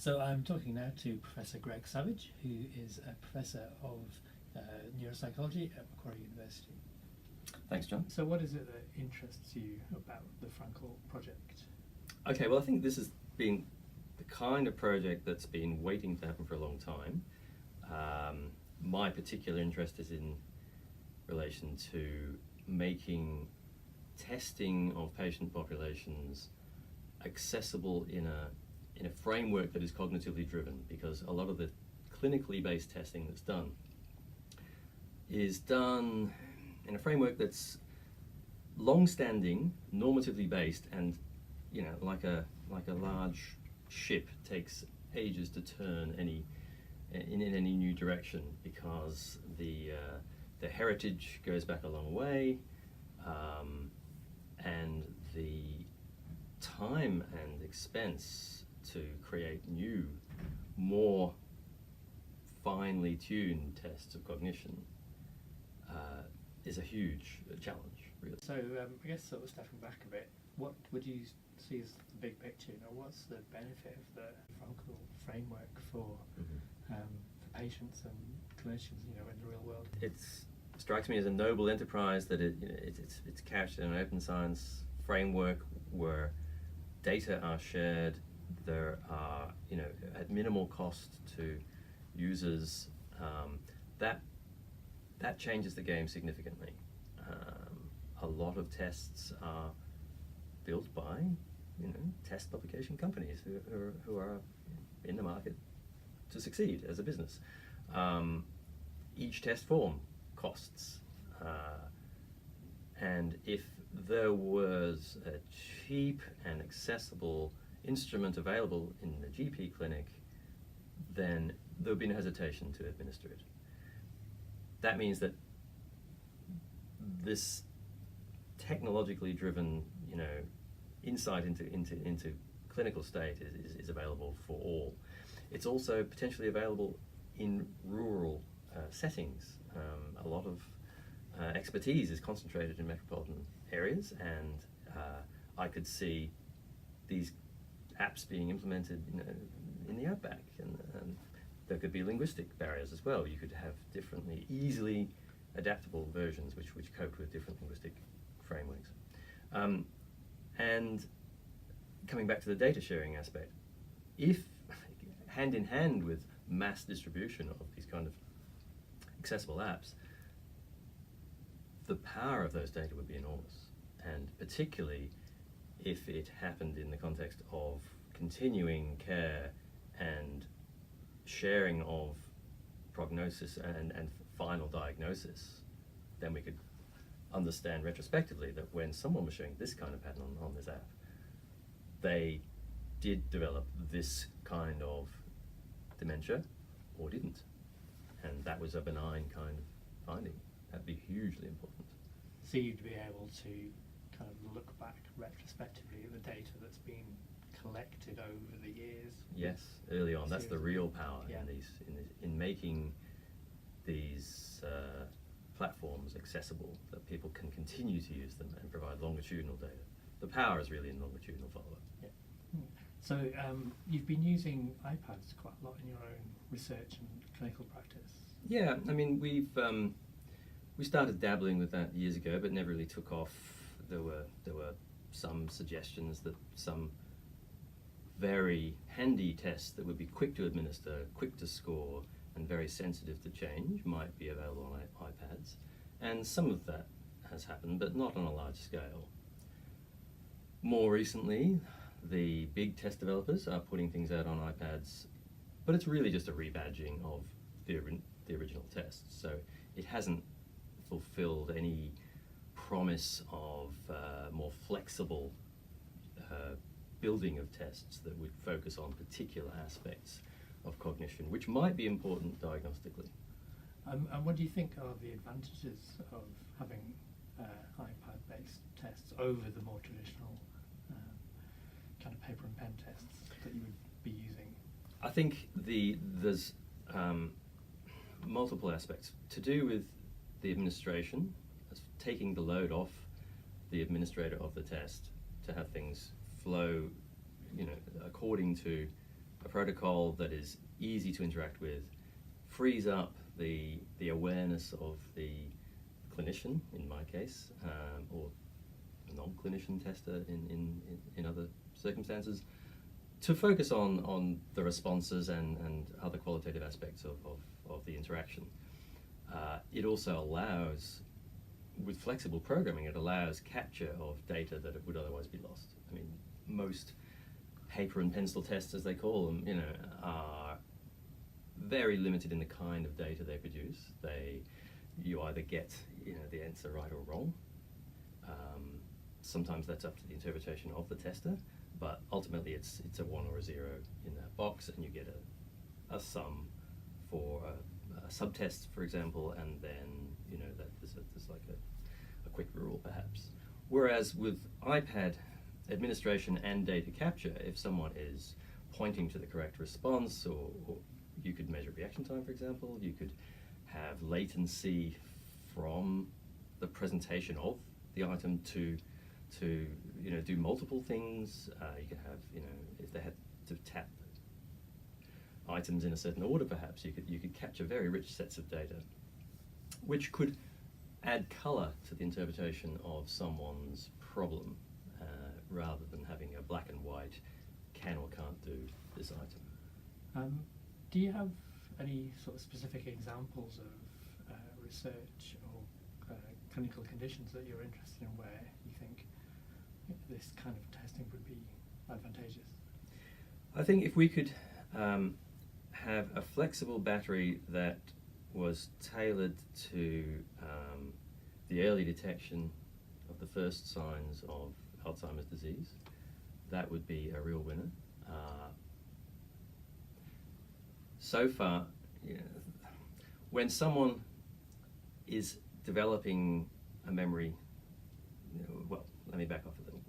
So I'm talking now to Professor Greg Savage, who is a professor of neuropsychology at Macquarie University. Thanks, John. So what is it that interests you about the Frankl project? Okay, well, I think this has been the kind of project that's been waiting to happen for a long time. My particular interest is in relation to making testing of patient populations accessible in a framework that is cognitively driven, because a lot of the clinically based testing that's done is done in a framework that's long-standing, normatively based, and like a large ship takes ages to turn in any new direction, because the heritage goes back a long way, and the time and expense to create new, more finely tuned tests of cognition is a huge challenge, really. So I guess sort of stepping back a bit, what would you see as the big picture? What's the benefit of the Frankl framework for patients and clinicians, in the real world? It strikes me as a noble enterprise that it's couched in an open science framework where data are shared. There are, at minimal cost to users. That changes the game significantly. A lot of tests are built by, test publication companies who are in the market to succeed as a business. Each test form costs, and if there was a cheap and accessible instrument available in the GP clinic, then there would be no hesitation to administer it. That means that this technologically driven, insight into clinical state is available for all. It's also potentially available in rural settings. A lot of expertise is concentrated in metropolitan areas, and I could see these apps being implemented in the outback, and there could be linguistic barriers as well. You could have differently, easily adaptable versions which coped with different linguistic frameworks. And coming back to the data sharing aspect, if hand in hand with mass distribution of these kind of accessible apps, the power of those data would be enormous, and particularly if it happened in the context of continuing care and sharing of prognosis and final diagnosis, then we could understand retrospectively that when someone was showing this kind of pattern on this app, they did develop this kind of dementia or didn't, and that was a benign kind of finding. That'd be hugely important. So you'd be able to kind of look back retrospectively at the data that's been collected over the years. Yes, early on. That's the real power Yeah. in making these platforms accessible, that people can continue to use them and provide longitudinal data. The power is really in longitudinal follow-up. Yeah. So you've been using iPads quite a lot in your own research and clinical practice. Yeah, I mean, we started dabbling with that years ago, but never really took off. There were some suggestions that some very handy tests that would be quick to administer, quick to score, and very sensitive to change might be available on iPads. And some of that has happened, but not on a large scale. More recently, the big test developers are putting things out on iPads, but it's really just a rebadging of the original tests. So it hasn't fulfilled any promise of more flexible building of tests that would focus on particular aspects of cognition, which might be important diagnostically. And what do you think are the advantages of having iPad-based tests over the more traditional kind of paper and pen tests that you would be using? I think there's multiple aspects to do with the administration, taking the load off the administrator of the test to have things flow, according to a protocol that is easy to interact with, frees up the awareness of the clinician, in my case, or a non-clinician tester in other circumstances, to focus on the responses and other qualitative aspects of the interaction. It also allows, with flexible programming, it allows capture of data that it would otherwise be lost. I mean, most paper and pencil tests, as they call them, are very limited in the kind of data they produce. You either get the answer right or wrong. Sometimes that's up to the interpretation of the tester, but ultimately it's a 1 or a 0 in that box, and you get a sum for a subtest, for example, and then that there's like a quick rule perhaps. Whereas with iPad administration and data capture, if someone is pointing to the correct response, or you could measure reaction time, for example, you could have latency from the presentation of the item to do multiple things. You could have, if they had to tap items in a certain order, perhaps you could capture very rich sets of data, which could add color to the interpretation of someone's problem, rather than having a black and white can or can't do this item. Do you have any sort of specific examples of research or clinical conditions that you're interested in where you think this kind of testing would be advantageous? I think if we could have a flexible battery that was tailored to the early detection of the first signs of Alzheimer's disease, that would be a real winner. So far, when someone is developing a memory, well, let me back off a little.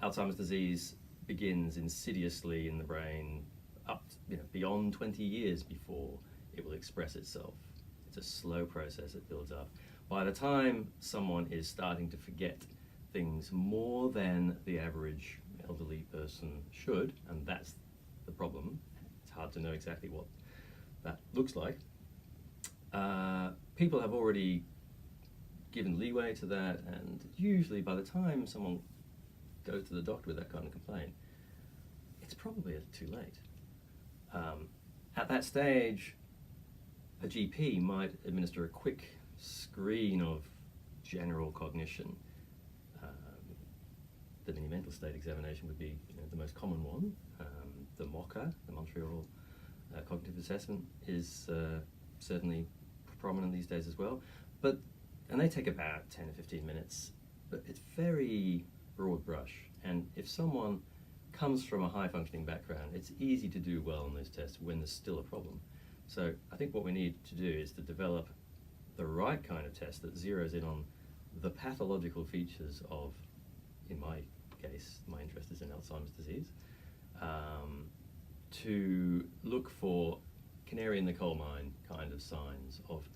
Alzheimer's disease begins insidiously in the brain up beyond 20 years before it will express itself. It's a slow process, it builds up. By the time someone is starting to forget things more than the average elderly person should, and that's the problem, it's hard to know exactly what that looks like, people have already given leeway to that, and usually by the time someone goes to the doctor with that kind of complaint, it's probably too late. At that stage, a GP might administer a quick screen of general cognition. The mini mental state examination would be the most common one. The MOCA, the Montreal Cognitive Assessment, is certainly prominent these days as well. And they take about 10 or 15 minutes, but it's very broad brush. And if someone comes from a high-functioning background, it's easy to do well on those tests when there's still a problem. So I think what we need to do is to develop the right kind of test that zeroes in on the pathological features of, in my case, my interest is in Alzheimer's disease, to look for canary in the coal mine kind of signs of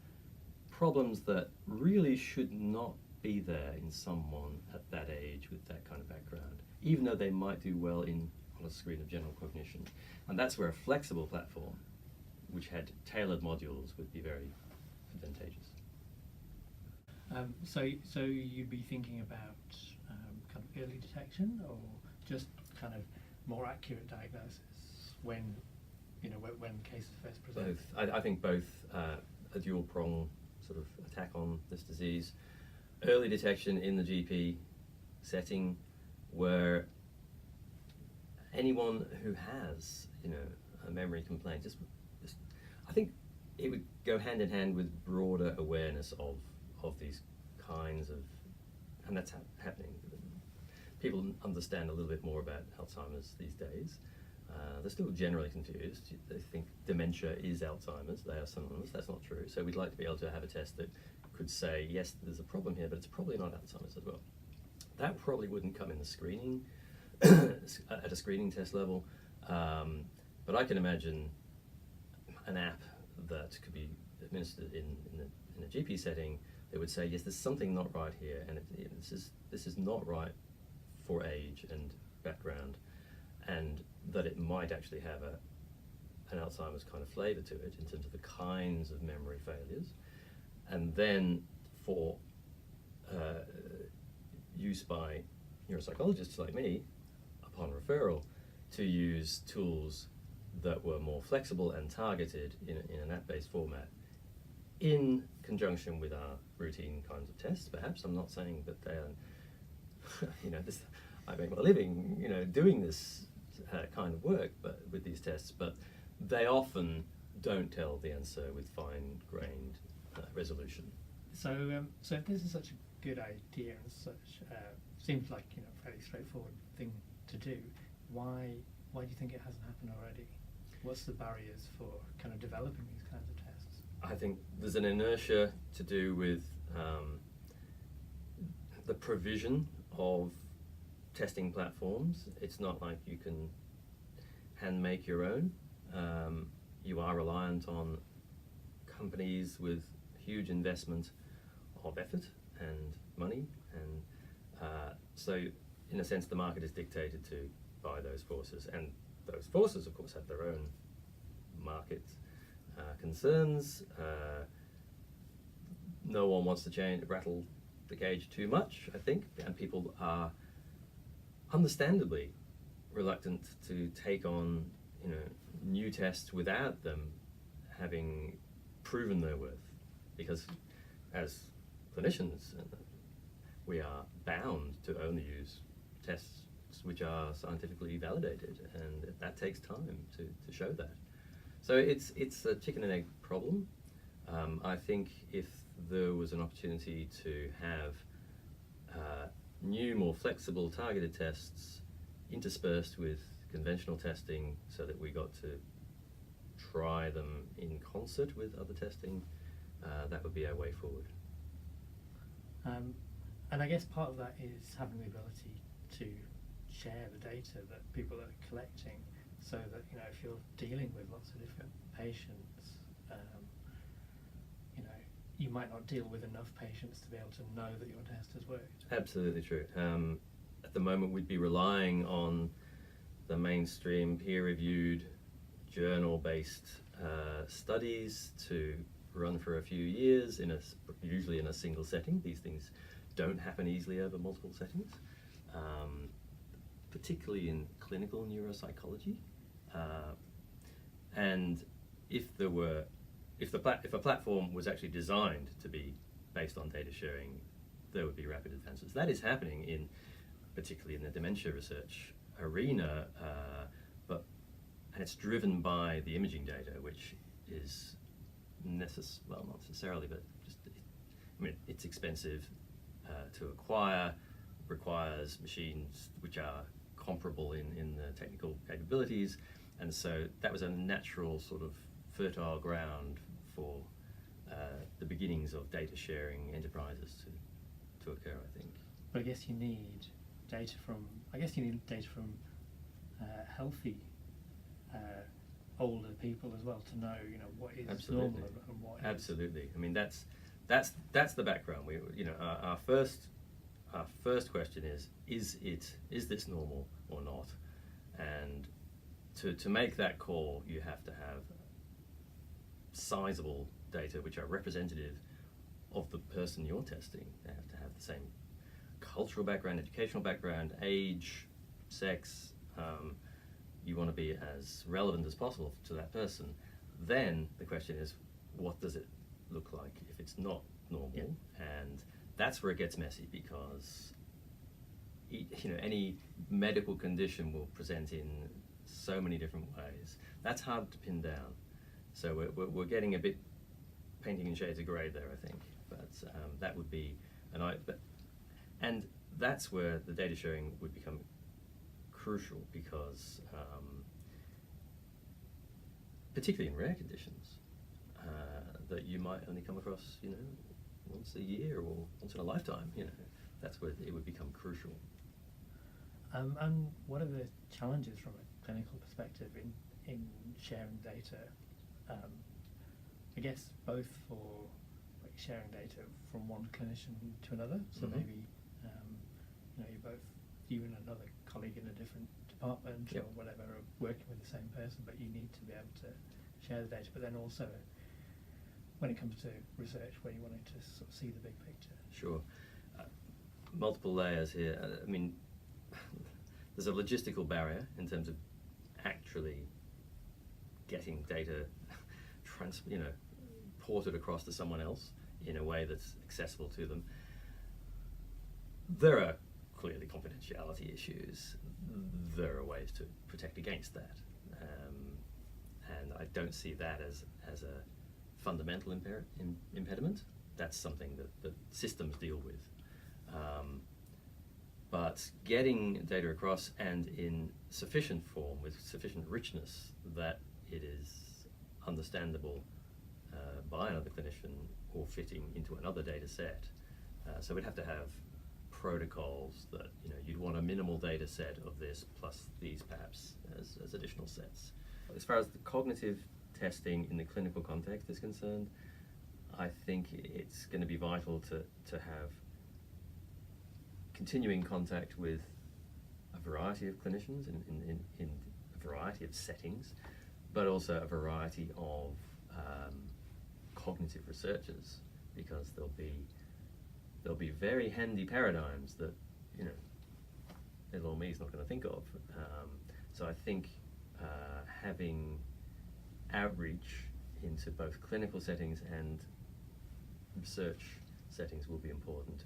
problems that really should not be there in someone at that age with that kind of background, even though they might do well on a screen of general cognition. And that's where a flexible platform, which had tailored modules, would be very advantageous. So you'd be thinking about kind of early detection, or just kind of more accurate diagnosis when cases first present? Both. I think both a dual prong sort of attack on this disease. Early detection in the GP setting, where anyone who has a memory complaint, just I think it would go hand in hand with broader awareness of these kinds of, and that's happening. People understand a little bit more about Alzheimer's these days. They're still generally confused. They think dementia is Alzheimer's. They are synonymous. That's not true. So we'd like to be able to have a test that could say, yes, there's a problem here, but it's probably not Alzheimer's as well. That probably wouldn't come in the screening, at a screening test level. But I can imagine an app that could be administered in a GP setting that would say, yes, there's something not right here, and this is not right for age and background, and that it might actually have an Alzheimer's kind of flavour to it in terms of the kinds of memory failures, and then for use by neuropsychologists like me, upon referral, to use tools that were more flexible and targeted in an app-based format in conjunction with our routine kinds of tests, perhaps. I'm not saying that they are, I make my living, doing this kind of work but with these tests, but they often don't tell the answer with fine-grained resolution. So if this is such a good idea and such, seems like a fairly straightforward thing to do, why do you think it hasn't happened already? What's the barriers for kind of developing these kinds of tests? I think there's an inertia to do with the provision of testing platforms. It's not like you can hand make your own. You are reliant on companies with huge investment of effort and money, and so in a sense the market is dictated to by those forces, and those forces of course have their own market concerns. No one wants to rattle the cage too much, I think, and people are understandably reluctant to take on new tests without them having proven their worth, because as clinicians we are bound to only use tests which are scientifically validated, and that takes time to show that. So it's a chicken and egg problem. I think if there was an opportunity to have new, more flexible, targeted tests interspersed with conventional testing so that we got to try them in concert with other testing, that would be our way forward. And I guess part of that is having the ability to share the data that people are collecting, so that if you're dealing with lots of different patients, you might not deal with enough patients to be able to know that your test has worked. Absolutely true. At the moment we'd be relying on the mainstream peer-reviewed journal-based studies to run for a few years, usually in a single setting. These things don't happen easily over multiple settings, particularly in clinical neuropsychology. And if a platform was actually designed to be based on data sharing, there would be rapid advances. That is happening particularly in the dementia research arena, and it's driven by the imaging data, which is not necessarily, but it's expensive to acquire, requires machines which are comparable in the technical capabilities, and so that was a natural sort of fertile ground for the beginnings of data sharing enterprises to occur, I think. But I guess you need data from healthy older people as well to know what is Absolutely. normal and what Absolutely. I mean that's the background. Our first question is this normal or not? And to make that call, you have to have sizable data which are representative of the person you're testing. They have to have the same cultural background, educational background, age, sex. You want to be as relevant as possible to that person. Then the question is, what does it look like if it's not normal? Yeah. And that's where it gets messy, because any medical condition will present in so many different ways. That's hard to pin down. So we're getting a bit painting in shades of grey there, I think. But that would be and that's where the data sharing would become crucial, because particularly in rare conditions that you might only come across once a year or once in a lifetime, that's where it would become crucial. And what are the challenges from a clinical perspective in sharing data? I guess both for sharing data from one clinician to another, so Mm-hmm. maybe you and another colleague in a different department Yep. or whatever are working with the same person, but you need to be able to share the data. But then also, when it comes to research, where you wanted to sort of see the big picture. Sure. Multiple layers here. I mean, there's a logistical barrier in terms of actually getting data ported across to someone else in a way that's accessible to them. There are clearly confidentiality issues. There are ways to protect against that. And I don't see that as a fundamental impediment. That's something that systems deal with. But getting data across and in sufficient form, with sufficient richness, that it is understandable by another clinician or fitting into another data set. So we'd have to have protocols that, you'd want a minimal data set of this plus these perhaps as additional sets. As far as the cognitive testing in the clinical context is concerned, I think it's going to be vital to have continuing contact with a variety of clinicians in a variety of settings, but also a variety of cognitive researchers, because there'll be very handy paradigms that little old me's not going to think of. So I think having outreach into both clinical settings and research settings will be important.